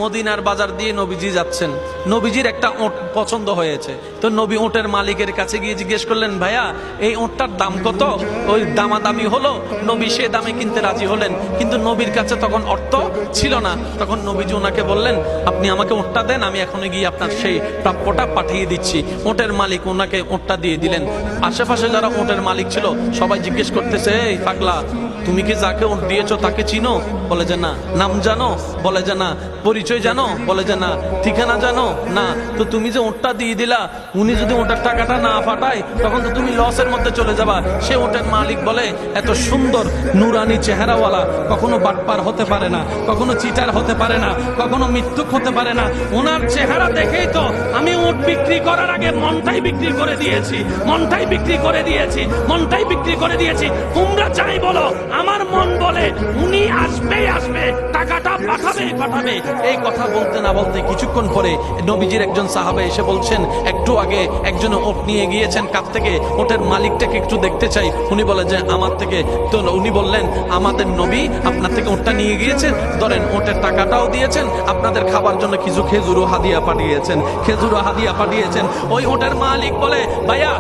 মদিনার বাজার দিয়ে নবীজি যাচ্ছেন, নবীজির একটা ওট পছন্দ হয়েছে। তো নবী ওটের মালিকের কাছে গিয়ে জিজ্ঞেস করলেন, ভাইয়া এই ওটটার দাম কত? ওই দামাদামি হলো, নবী সে দামে কিনতে রাজি হলেন, কিন্তু নবীর কাছে তখন অর্থ ছিল না। তখন নবীজি ওনাকে বললেন, আপনি আমাকে ওটটা দেন, আমি এখনই গিয়ে আপনার সেই প্রাপ্যটা পাঠিয়ে দিচ্ছি। ওটের মালিক ওনাকে ওটটা দিয়ে দিলেন। আশেপাশে যারা ওটের মালিক ছিল সবাই জিজ্ঞেস করতেছে, এই পাগলা, তুমি কি যাকে ওট দিয়েছো তাকে চিনো? বলে যে না। নাম জানো? বলে যে না। পরিচয় জানো? বলে যে না। ঠিকানা জানো? না। তো তুমি যে ওটটা দিয়ে দিলা, উনি যদি ওটার টাকাটা না পাঠায় তখন তো তুমি লসের মধ্যে চলে যাবা। সে ওটের মালিক বলে, এত সুন্দর নুরানি চেহারাওয়ালা কখনো বাটপার হতে পারে না, কখনো চিটার হতে পারে না, কখনো মৃত্যুক হতে পারে না। ওনার চেহারা দেখেই তো আমি ওট বিক্রি করার আগে মনটাই বিক্রি করে দিয়েছি, মনটাই বিক্রি করে দিয়েছি, মনটাই বিক্রি করে দিয়েছি। তোমরা যাই বলো, আমার মন বলে উনি আসবেই আসবে, টাকাটা পাঠাবেই পাঠাবে। এই কথা বলতে না বলতে কিছুক্ষণ পরে নবীজির একজন সাহাবা এসে বলছেন, একটু আগে একজন ওট নিয়ে গিয়েছেন কাছ থেকে, ওটের মালিকটাকে একটু দেখতে চাই। উনি বলে যে আমার থেকে। তো উনি বললেন, আমাদের নবী আপনার থেকে ওটটা নিয়ে গিয়েছেন, ধরেন ওটের টাকাটাও দিয়েছেন, আপনাদের খাবার জন্য কিছু খেজুরও হাদিয়া পাঠিয়েছেন, খেজুরও হাদিয়া পাঠিয়েছেন। ওই ওটের মালিক বলে, ভাইয়া